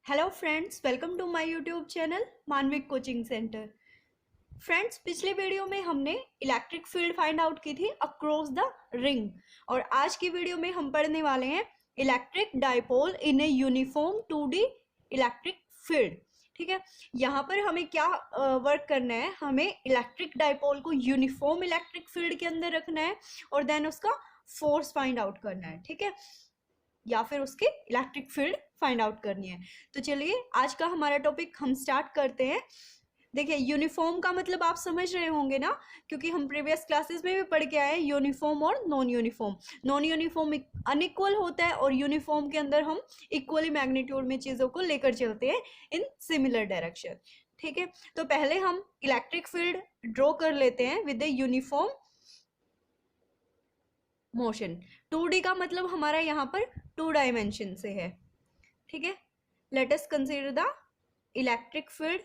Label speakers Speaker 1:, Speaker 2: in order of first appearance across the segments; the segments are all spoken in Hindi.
Speaker 1: Hello friends, welcome to my YouTube channel Manvik coaching centre. Friends, पिछले वीडियो में हमने इलेक्ट्रिक फील्ड फाइंड आउट की थी अक्रॉस द रिंग, और आज की वीडियो में हम पढ़ने वाले हैं electric dipole in a uniform 2D electric field. ठीक है, यहाँ पर हमें क्या वर्क करना है, हमें इलेक्ट्रिक डाइपोल को यूनिफॉर्म इलेक्ट्रिक फील्ड के अंदर रखना है और देन उसका फोर्स फाइंड आउट करना है। ठीक है, या फिर उसकी इलेक्ट्रिक फील्ड फाइंड आउट करनी है। तो चलिए आज का हमारा टॉपिक हम स्टार्ट करते हैं। देखिए, यूनिफॉर्म का मतलब आप समझ रहे होंगे ना, क्योंकि हम प्रीवियस क्लासेस में भी पढ़ के आए हैं यूनिफॉर्म और non uniform. Non uniform unequal होता है और यूनिफॉर्म के अंदर हम इक्वली मैग्नीट्यूड में चीज़ों को लेकर चलते हैं इन सिमिलर डायरेक्शन। ठीक है, तो पहले हम इलेक्ट्रिक फील्ड ड्रॉ कर लेते हैं with a uniform motion. 2D का मतलब हमारा यहाँ पर 2 डायमेंशन से है। ठीक है, late us consider the electric field.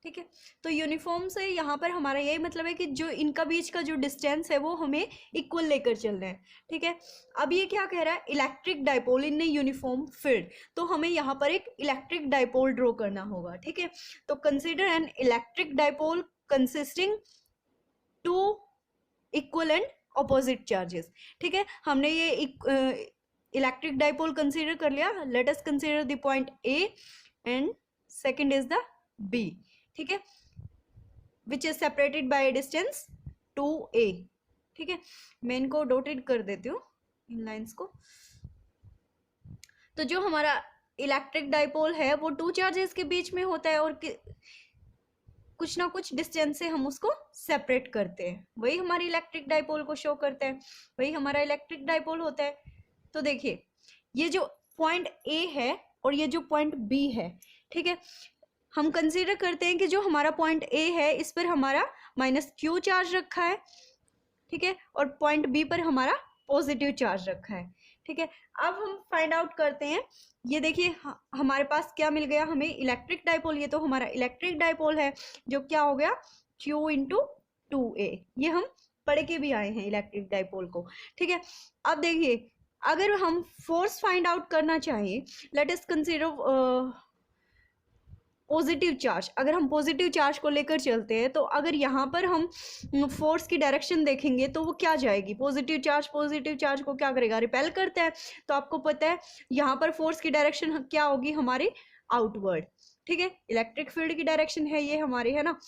Speaker 1: ठीक है, तो यूनिफॉर्म से यहाँ पर हमारा यही मतलब है कि जो इनका बीच का जो डिस्टेंस है वो हमें इक्वल लेकर चलना है। ठीक है, अब ये क्या कह रहा है, electric dipole in uniform field, तो हमें यहाँ पर एक इलेक्ट्रिक डाइपोल ड्रॉ करना होगा। ठीक है, तो consider an electric dipole consisting two equal and opposite charges. ठीक है, हमने ये इलेक्ट्रिक डाइपोल कंसीडर कर लिया। Let us consider the point A and second is the B. ठीक है, which is separated by distance 2a। ठीक है, मैं इनको डॉटेड कर देती हूँ इन लाइंस को। तो जो हमारा इलेक्ट्रिक डाइपोल है वो 2 चार्जेस के बीच में होता है और कुछ ना कुछ डिस्टेंस से हम उसको सेपरेट करते हैं, वही हमारी इलेक्ट्रिक डाइपोल को शो करता है, वही हमारा इलेक्ट्रिक डाइपोल होता है। तो देखिए, ये जो पॉइंट ए है और ये जो पॉइंट बी है, ठीक है, हम कंसीडर करते हैं कि जो हमारा पॉइंट ए है इस पर हमारा -q चार्ज रखा है। ठीक है, और पॉइंट बी पर हमारा पॉजिटिव चार्ज रखा है। ठीक है, अब हम फाइंड आउट करते हैं। ये देखिए, हमारे पास क्या मिल गया, हमें इलेक्ट्रिक डाइपोल। ये तो हमारा इलेक्ट्रिक डाइपोल है जो क्या हो गया, Q इंटू 2a। ये हम पढ़ के भी आए हैं इलेक्ट्रिक डाइपोल को। ठीक है, अब देखिए, अगर हम फोर्स फाइंड आउट करना चाहें, late us consider positive charge. अगर हम पॉजिटिव चार्ज को लेकर चलते हैं तो अगर यहाँ पर हम फोर्स की डायरेक्शन देखेंगे तो वो क्या जाएगी, पॉजिटिव चार्ज को क्या करेगा, रिपेल करता है। तो आपको पता है यहाँ पर फोर्स की डायरेक्शन क्या होगी, हमारी आउटवर्ड। ठीक है, इलेक्ट्रिक फील्ड की डायरेक्शन है ये हमारी, है ना।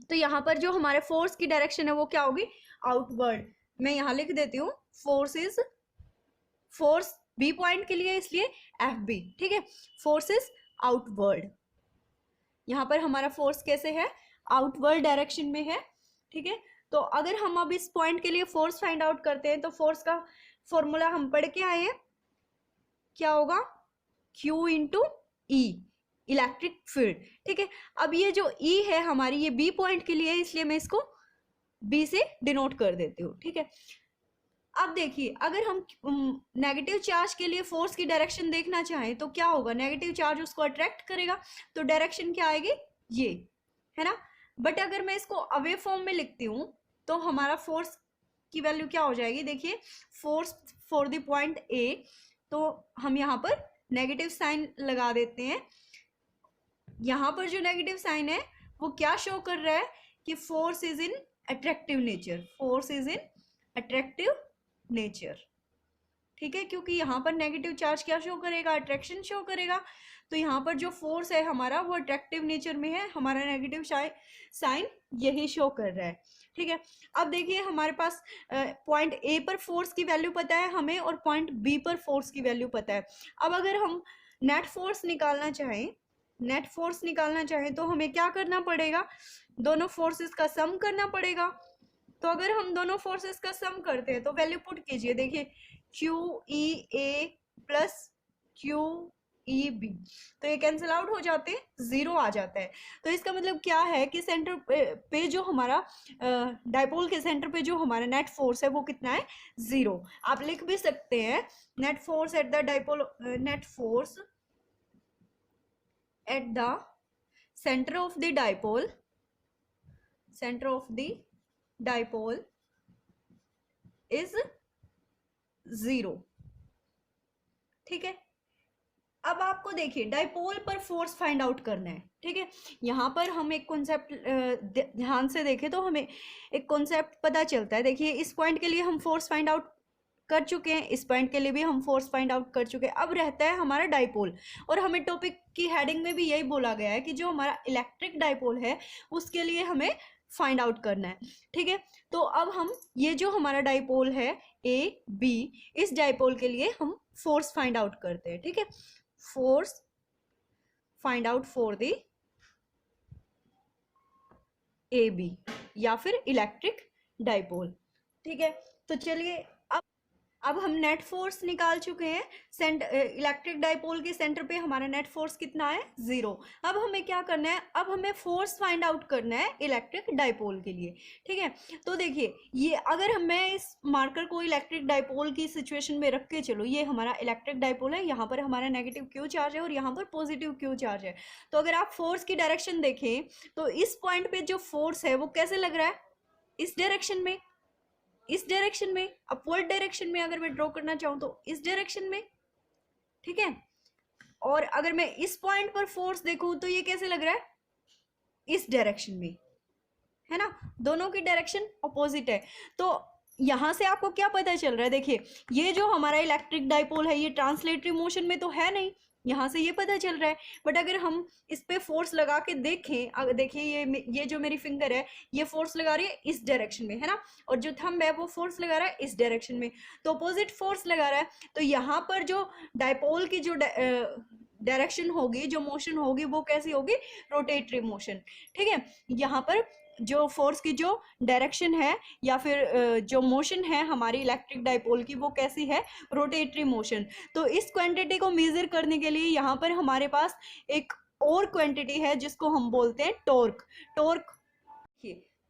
Speaker 1: तो यहाँ पर जो हमारे फोर्स की डायरेक्शन है वो क्या होगी, आउटवर्ड। मैं यहाँ लिख देती हूँ, फोर्स बी पॉइंट के लिए इसलिए FB। ठीक है, फोर्स इज आउटवर्ड। यहाँ पर हमारा फोर्स कैसे है, आउटवर्ड डायरेक्शन में है। ठीक है, तो अगर हम अब इस पॉइंट के लिए फोर्स फाइंड आउट करते हैं तो फोर्स का फॉर्मूला हम पढ़ के आए हैं, क्या होगा, Q इंटू ई, इलेक्ट्रिक फील्ड। ठीक है, अब ये जो E है हमारी, ये B पॉइंट के लिए है, इसलिए मैं इसको B से डिनोट कर देती हूँ। ठीक है, अब देखिए, अगर हम नेगेटिव चार्ज के लिए फोर्स की डायरेक्शन देखना चाहें तो क्या होगा, नेगेटिव चार्ज उसको अट्रैक्ट करेगा, तो डायरेक्शन क्या आएगी, ये है ना। बट अगर मैं इसको अवे फॉर्म में लिखती हूँ तो हमारा फोर्स की वैल्यू क्या हो जाएगी, देखिए, फोर्स फॉर द पॉइंट ए, तो हम यहाँ पर नेगेटिव साइन लगा देते हैं। यहाँ पर जो नेगेटिव साइन है वो क्या शो कर रहा है कि force is in attractive nature, force is in attractive nature. ठीक है, क्योंकि यहाँ पर नेगेटिव चार्ज क्या शो करेगा, अट्रैक्शन शो करेगा। तो यहाँ पर जो फोर्स है हमारा वो अट्रैक्टिव नेचर में है, हमारा नेगेटिव साइन यही शो कर रहा है। ठीक है, अब देखिए, हमारे पास पॉइंट ए पर फोर्स की वैल्यू पता है हमें और पॉइंट बी पर फोर्स की वैल्यू पता है। अब अगर हम नेट फोर्स निकालना चाहें तो हमें क्या करना पड़ेगा, दोनों फोर्सेस का सम करना पड़ेगा। तो अगर हम दोनों फोर्सेस का सम करते हैं तो वैल्यू पुट कीजिए, देखिए, QEA प्लस QEB, तो ये कैंसिल आउट हो जाते हैं, 0 आ जाता है। तो इसका मतलब क्या है कि सेंटर पे जो हमारा डाइपोल के सेंटर पे जो हमारा नेट फोर्स है वो कितना है, 0। आप लिख भी सकते हैं, net force at the dipole, net force at the centre of the dipole is 0। ठीक है। अब आपको देखिए डाइपोल पर फोर्स फाइंड आउट करना है, ठीक है। यहाँ पर हम एक कॉन्सेप्ट ध्यान से देखें तो हमें एक कॉन्सेप्ट पता चलता है। देखिए इस पॉइंट के लिए हम फोर्स फाइंड आउट कर चुके हैं, इस पॉइंट के लिए भी हम फोर्स फाइंड आउट कर चुके हैं। अब रहता है हमारा डाइपोल, और हमें टॉपिक की हेडिंग में भी यही बोला गया है कि जो हमारा इलेक्ट्रिक डाइपोल है उसके लिए हमें फाइंड आउट करना है, ठीक है। तो अब हम ये जो हमारा डाइपोल है ए बी, इस डाइपोल के लिए हम फोर्स फाइंड आउट करते हैं, ठीक है। Force find out for the A B या फिर इलेक्ट्रिक डाइपोल, ठीक है। तो चलिए अब हम नेट फोर्स निकाल चुके हैं। इलेक्ट्रिक डाइपोल के सेंटर पे हमारा नेट फोर्स कितना है, 0। अब हमें क्या करना है, अब हमें फोर्स फाइंड आउट करना है इलेक्ट्रिक डाइपोल के लिए, ठीक है। तो देखिए ये अगर मैं इस मार्कर को इलेक्ट्रिक डाइपोल की सिचुएशन में रख के चलो, ये हमारा इलेक्ट्रिक डाइपोल है, यहाँ पर हमारा नेगेटिव क्यू चार्ज है और यहाँ पर पॉजिटिव क्यू चार्ज है। तो अगर आप फोर्स की डायरेक्शन देखें तो इस पॉइंट पे जो फोर्स है वो कैसे लग रहा है, इस डायरेक्शन में, इस डायरेक्शन में, अपवर्ड डायरेक्शन में। अगर मैं ड्रॉ करना चाहूं तो इस डायरेक्शन में, ठीक है। और अगर मैं इस पॉइंट पर फोर्स देखूं तो ये कैसे लग रहा है, इस डायरेक्शन में, है ना। दोनों की डायरेक्शन अपोजिट है। तो यहां से आपको क्या पता चल रहा है, देखिए ये जो हमारा इलेक्ट्रिक डाइपोल है ये ट्रांसलेटरी मोशन में तो है नहीं, यहाँ से ये पता चल रहा है। बट अगर हम इस पे फोर्स लगा के देखें, अगर देखिए ये जो मेरी फिंगर है ये फोर्स लगा रही है इस डायरेक्शन में, है ना, और जो थंब है वो फोर्स लगा रहा है इस डायरेक्शन में, तो अपोजिट फोर्स लगा रहा है। तो यहाँ पर जो डाइपोल की जो डायरेक्शन होगी, जो मोशन होगी वो कैसी होगी, रोटेटरी मोशन, ठीक है। यहाँ पर जो फोर्स की जो डायरेक्शन है या फिर जो मोशन है हमारी इलेक्ट्रिक डाइपोल की वो कैसी है, रोटेटरी मोशन। तो इस क्वांटिटी को मेजर करने के लिए यहाँ पर हमारे पास एक और क्वांटिटी है जिसको हम बोलते हैं टॉर्क। टॉर्क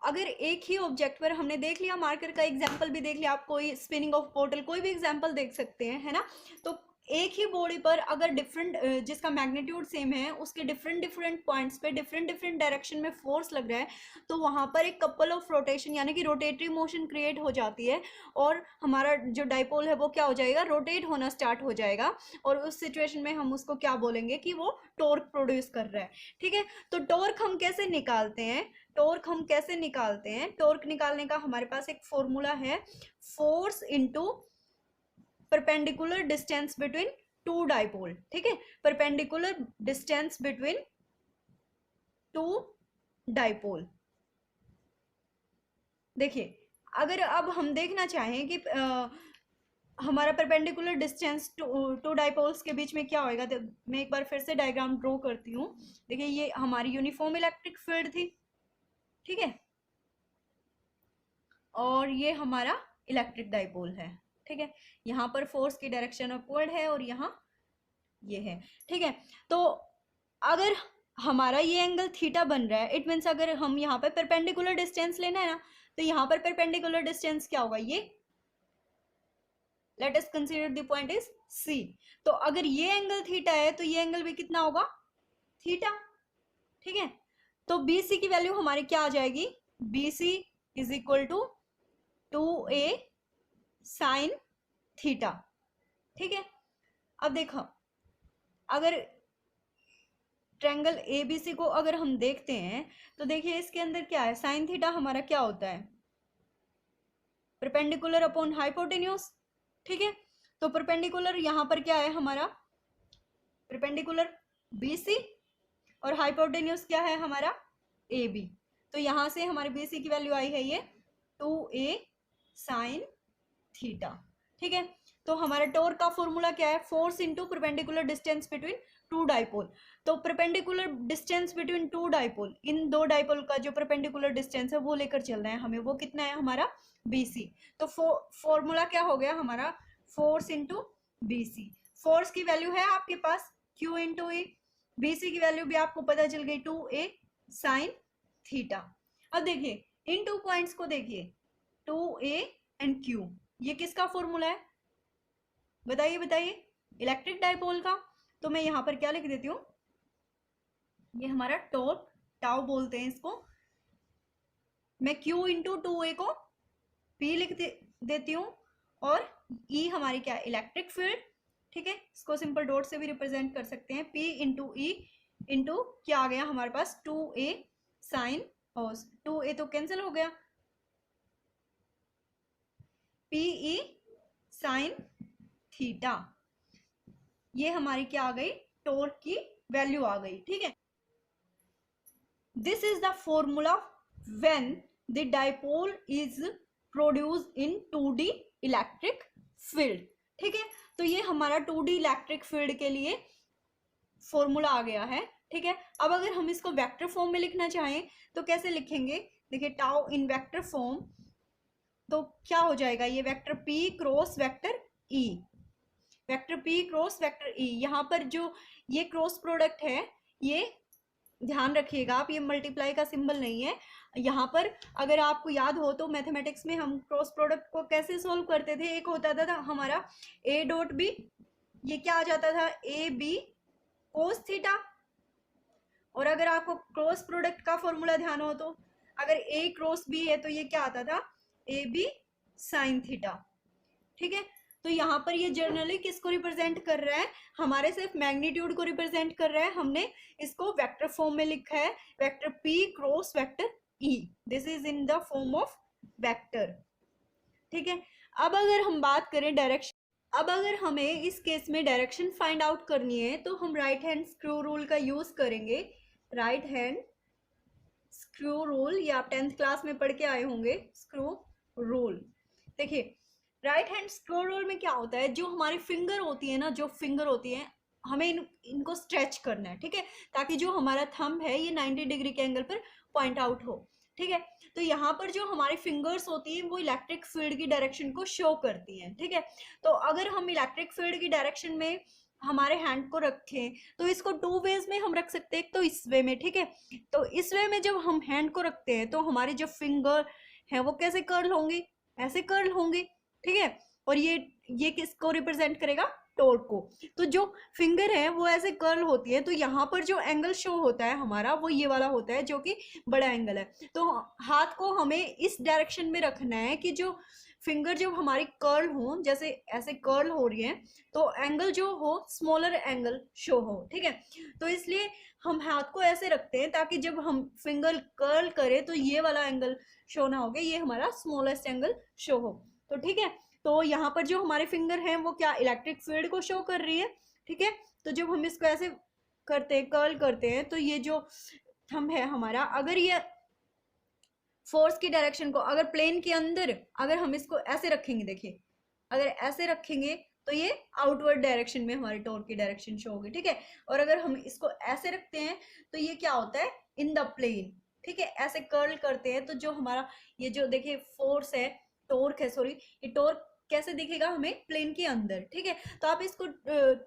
Speaker 1: अगर एक ही ऑब्जेक्ट पर हमने देख लिया, मार्कर का एग्जांपल भी देख लिया, आप कोई स्पिनिंग ऑफ बोतल कोई भी एग्जांपल देख सकते हैं, है ना। तो एक ही बॉडी पर अगर डिफरेंट जिसका मैग्नीट्यूड सेम है उसके डिफरेंट डिफरेंट पॉइंट्स पे डिफरेंट डिफरेंट डायरेक्शन में फोर्स लग रहा है, तो वहां पर एक कपल ऑफ रोटेशन यानी कि रोटेटरी मोशन क्रिएट हो जाती है और हमारा जो डाइपोल है वो क्या हो जाएगा, रोटेट होना स्टार्ट हो जाएगा। और उस सिचुएशन में हम उसको क्या बोलेंगे कि वो टॉर्क प्रोड्यूस कर रहा है, ठीक है। तो टॉर्क हम कैसे निकालते हैं, टॉर्क हम कैसे निकालते हैं, टॉर्क निकालने का हमारे पास एक फॉर्मूला है, force into perpendicular distance between two dipole, ठीक है। Perpendicular distance between two dipole. देखिए अगर अब हम देखना चाहें कि हमारा परपेंडिकुलर डिस्टेंस टू डाइपोल्स के बीच में क्या होएगा, तो मैं एक बार फिर से डायग्राम ड्रॉ करती हूँ। देखिए ये हमारी यूनिफॉर्म इलेक्ट्रिक फील्ड थी, ठीक है, और ये हमारा इलेक्ट्रिक डाइपोल है, ठीक है। यहाँ पर फोर्स की डायरेक्शन अपवर्ड है और यहाँ ये है, ठीक है। तो अगर हमारा ये एंगल थीटा बन रहा है, इट मीन्स अगर हम यहाँ पर परपेंडिकुलर डिस्टेंस लेना है ना, तो यहाँ पर परपेंडिकुलर डिस्टेंस क्या होगा, ये let us consider the point is C. तो अगर ये एंगल थीटा है तो ये एंगल भी कितना होगा, थीटा, ठीक है। तो बी सी की वैल्यू हमारी क्या आ जाएगी, B C is equal to 2a sine theta, ठीक है। अब देखो अगर ट्रायंगल एबीसी को अगर हम देखते हैं तो देखिए इसके अंदर क्या है, साइन थीटा हमारा क्या होता है, परपेंडिकुलर अपॉन हाइपोटेन्यूज, ठीक है। तो परपेंडिकुलर यहाँ पर क्या है हमारा, परपेंडिकुलर बीसी और हाइपोटेन्यूज क्या है हमारा ए बी। तो यहां से हमारे बीसी की वैल्यू आई है ये 2a साइन थीटा, ठीक है। तो हमारा टॉर्क का फॉर्मूला क्या है, force into perpendicular distance between two dipole. तो perpendicular distance between two dipole, इन दो डाइपोल का जो परपेंडिकुलर डिस्टेंस है वो लेकर चलना है हमें, वो कितना है हमारा बीसी। तो फॉर्मूला क्या हो गया हमारा, फोर्स इंटू बीसी। फोर्स की वैल्यू है आपके पास Q इंटू ए, बीसी की वैल्यू भी आपको पता चल गई 2a साइन थीटा। अब देखिए इन टू पॉइंट्स को देखिए 2a एंड Q, ये किसका फॉर्मूला है बताइए बताइए, इलेक्ट्रिक डाइपोल का। तो मैं यहां पर क्या लिख देती हूँ, ये हमारा टॉर्क टाउ बोलते हैं इसको, मैं Q इंटू 2a को P लिख देती हूँ और E हमारी क्या इलेक्ट्रिक फील्ड, ठीक है, इसको सिंपल डॉट से भी रिप्रेजेंट कर सकते हैं, P इंटू ई इंटू क्या आ गया हमारे पास 2a साइन, और 2a तो कैंसिल हो गया, PE साइन थीटा, ये हमारी क्या आ गई, टॉर्क की वैल्यू आ गई। ठीक है, this is the formula when the dipole is produced in 2D electric field. ठीक है, तो ये हमारा 2D इलेक्ट्रिक फील्ड के लिए फॉर्मूला आ गया है। ठीक है, अब अगर हम इसको वेक्टर फॉर्म में लिखना चाहें तो कैसे लिखेंगे, देखिए टाउ इन वेक्टर फॉर्म, तो क्या हो जाएगा, ये vector P cross vector E, vector P cross vector E। यहाँ पर जो ये क्रॉस प्रोडक्ट है, ये ध्यान रखिएगा आप, ये मल्टीप्लाई का सिंबल नहीं है। यहाँ पर अगर आपको याद हो तो मैथमेटिक्स में हम क्रॉस प्रोडक्ट को कैसे सोल्व करते थे, एक होता था हमारा A डॉट B, ये क्या आ जाता था AB कोस थीटा, और अगर आपको क्रॉस प्रोडक्ट का फॉर्मूला ध्यान हो तो अगर A क्रॉस B है तो ये क्या आता था AB साइन थीटा। ठीक है, तो यहाँ पर ये जनरली किसको रिप्रेजेंट कर रहा है, हमारे सिर्फ मैग्नीट्यूड को रिप्रेजेंट कर रहा है, हमने इसको वेक्टर फॉर्म में लिखा है, vector P cross vector E, this is in the form of vector. ठीक है, अब अगर हम बात करें डायरेक्शन, अब अगर हमें इस केस में डायरेक्शन फाइंड आउट करनी है तो हम राइट हैंड स्क्रू रूल का यूज करेंगे। राइट हैंड स्क्रू रूल, ये आप 10th क्लास में पढ़ के आए होंगे, स्क्रू रूल। देखिए राइट हैंड स्क्रू रूल में क्या होता है, जो हमारी फिंगर होती है ना, जो फिंगर होती है हमें इनको स्ट्रेच करना है। ठीक है, ताकि जो हमारा थंब है ये 90 डिग्री के एंगल पर पॉइंट आउट हो। ठीक है, तो यहाँ पर जो हमारी फिंगर्स होती हैं वो इलेक्ट्रिक फील्ड की डायरेक्शन को शो करती हैं। ठीक है, तो अगर हम इलेक्ट्रिक फील्ड की डायरेक्शन में हमारे हैंड को रखें तो इसको 2 वेज में हम रख सकते हैं, एक तो इस वे में। ठीक है, तो इस वे में जब हम हैंड को रखते हैं तो हमारी जो फिंगर है वो कैसे कर्ल होंगी, ऐसे कर्ल होंगी। ठीक है, और ये किसको रिप्रेजेंट करेगा, टॉर्क को। तो जो फिंगर है वो ऐसे कर्ल होती है, तो यहाँ पर जो एंगल शो होता है हमारा वो ये वाला होता है जो कि बड़ा एंगल है। तो हाथ को हमें इस डायरेक्शन में रखना है कि जो फिंगर जब हमारी कर्ल हो, जैसे ऐसे कर्ल हो रही है तो एंगल जो हो स्मॉलर एंगल शो हो। ठीक है, तो इसलिए हम हाथ को ऐसे रखते हैं ताकि जब हम फिंगर कर्ल करें तो ये वाला एंगल शो ना हो, ये हमारा स्मॉलेस्ट एंगल शो हो। तो ठीक है, तो यहाँ पर जो हमारे फिंगर हैं वो क्या इलेक्ट्रिक फील्ड को शो कर रही है। ठीक है, तो जब हम इसको ऐसे करते हैं, कर्ल करते हैं, तो ये जो थंब है हमारा, अगर ये फोर्स की डायरेक्शन को अगर प्लेन के अंदर अगर हम इसको ऐसे रखेंगे, देखिए अगर ऐसे रखेंगे तो ये आउटवर्ड डायरेक्शन में हमारी टॉर्क की डायरेक्शन शो होगी। ठीक है, और अगर हम इसको ऐसे रखते हैं तो ये क्या होता है, इन द प्लेन। ठीक है, ऐसे कर्ल करते हैं तो जो हमारा ये जो देखिए फोर्स है, टॉर्क है, सॉरी, ये टॉर्क कैसे दिखेगा हमें, प्लेन के अंदर। ठीक है, तो आप इसको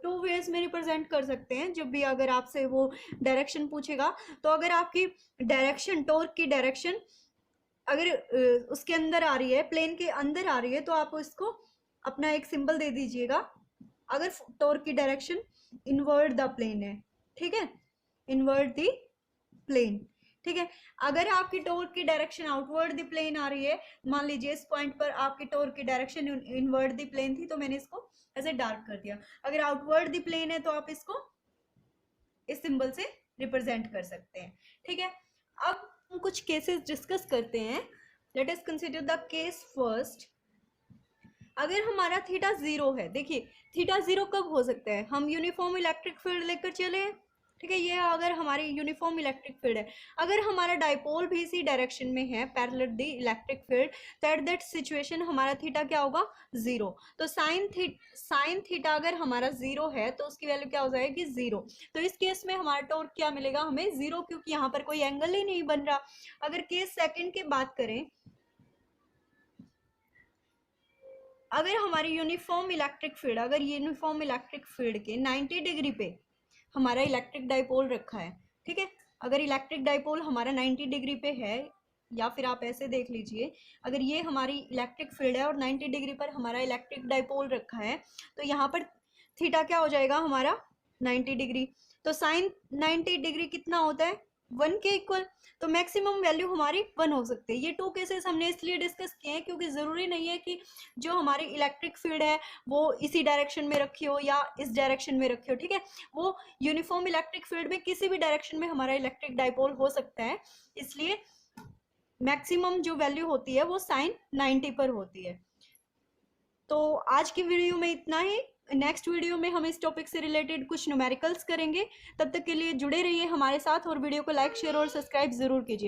Speaker 1: 2 वेज में रिप्रेजेंट कर सकते हैं जब भी अगर आपसे वो डायरेक्शन पूछेगा। तो अगर आपकी डायरेक्शन, टॉर्क की डायरेक्शन अगर उसके अंदर आ रही है, प्लेन के अंदर आ रही है, तो आप इसको अपना एक सिंबल दे दीजिएगा। अगर टॉर्क की डायरेक्शन इनवर्ट द प्लेन है, ठीक है, इनवर्ट द प्लेन। ठीक है, अगर आपकी टॉर्क की डायरेक्शन आउटवर्ड द प्लेन आ रही है, मान लीजिए इस पॉइंट पर आपकी टॉर्क की डायरेक्शन इनवर्ट द प्लेन थी तो मैंने इसको ऐसे डार्क कर दिया। अगर आउटवर्ड द प्लेन है तो आप इसको इस सिंबल से रिप्रेजेंट कर सकते हैं। ठीक है, अब हम कुछ केसेस डिस्कस करते हैं। Late us consider the case first. अगर हमारा थीटा 0 है, देखिए थीटा 0 कब हो सकता है, हम यूनिफॉर्म इलेक्ट्रिक फील्ड लेकर चले। ठीक है, ये अगर हमारी यूनिफॉर्म इलेक्ट्रिक फील्ड है, अगर हमारा डाइपोल भी इसी डायरेक्शन में है पैरेलल द इलेक्ट्रिक फील्ड, तो एट दैट सिचुएशन हमारा थीटा क्या होगा, 0। तो साइन थीटा अगर हमारा 0 है तो उसकी वैल्यू क्या हो जाएगी, 0। तो इस केस में हमारा टॉर्क क्या मिलेगा हमें, 0, क्योंकि यहाँ पर कोई एंगल ही नहीं बन रहा। अगर केस सेकंड की बात करें, अगर हमारी यूनिफॉर्म इलेक्ट्रिक फील्ड, अगर यूनिफॉर्म इलेक्ट्रिक फील्ड के 90 डिग्री पे हमारा इलेक्ट्रिक डाइपोल रखा है। ठीक है, अगर इलेक्ट्रिक डाइपोल हमारा 90 डिग्री पे है, या फिर आप ऐसे देख लीजिए, अगर ये हमारी इलेक्ट्रिक फील्ड है और 90 डिग्री पर हमारा इलेक्ट्रिक डाइपोल रखा है, तो यहाँ पर थीटा क्या हो जाएगा हमारा, 90 डिग्री। तो साइन 90 डिग्री कितना होता है, 1 के इक्वल, तो मैक्सिमम वैल्यू हमारी 1 हो सकती है। ये 2 केसेस हमने इसलिए डिस्कस किए हैं क्योंकि ज़रूरी नहीं है कि जो हमारी इलेक्ट्रिक फील्ड है वो इसी डायरेक्शन में रखी हो या इस डायरेक्शन में रखी हो, ठीक है। वो यूनिफॉर्म इलेक्ट्रिक फील्ड में किसी भी डायरेक्शन में हमारा इलेक्ट्रिक डाइपोल हो सकता है, इसलिए मैक्सिमम जो वैल्यू होती है वो साइन 90 पर होती है। तो आज की वीडियो में इतना ही। नेक्स्ट वीडियो में हम इस टॉपिक से रिलेटेड कुछ न्यूमेरिकल्स करेंगे। तब तक के लिए जुड़े रहिए हमारे साथ और वीडियो को लाइक, शेयर और सब्सक्राइब जरूर कीजिए।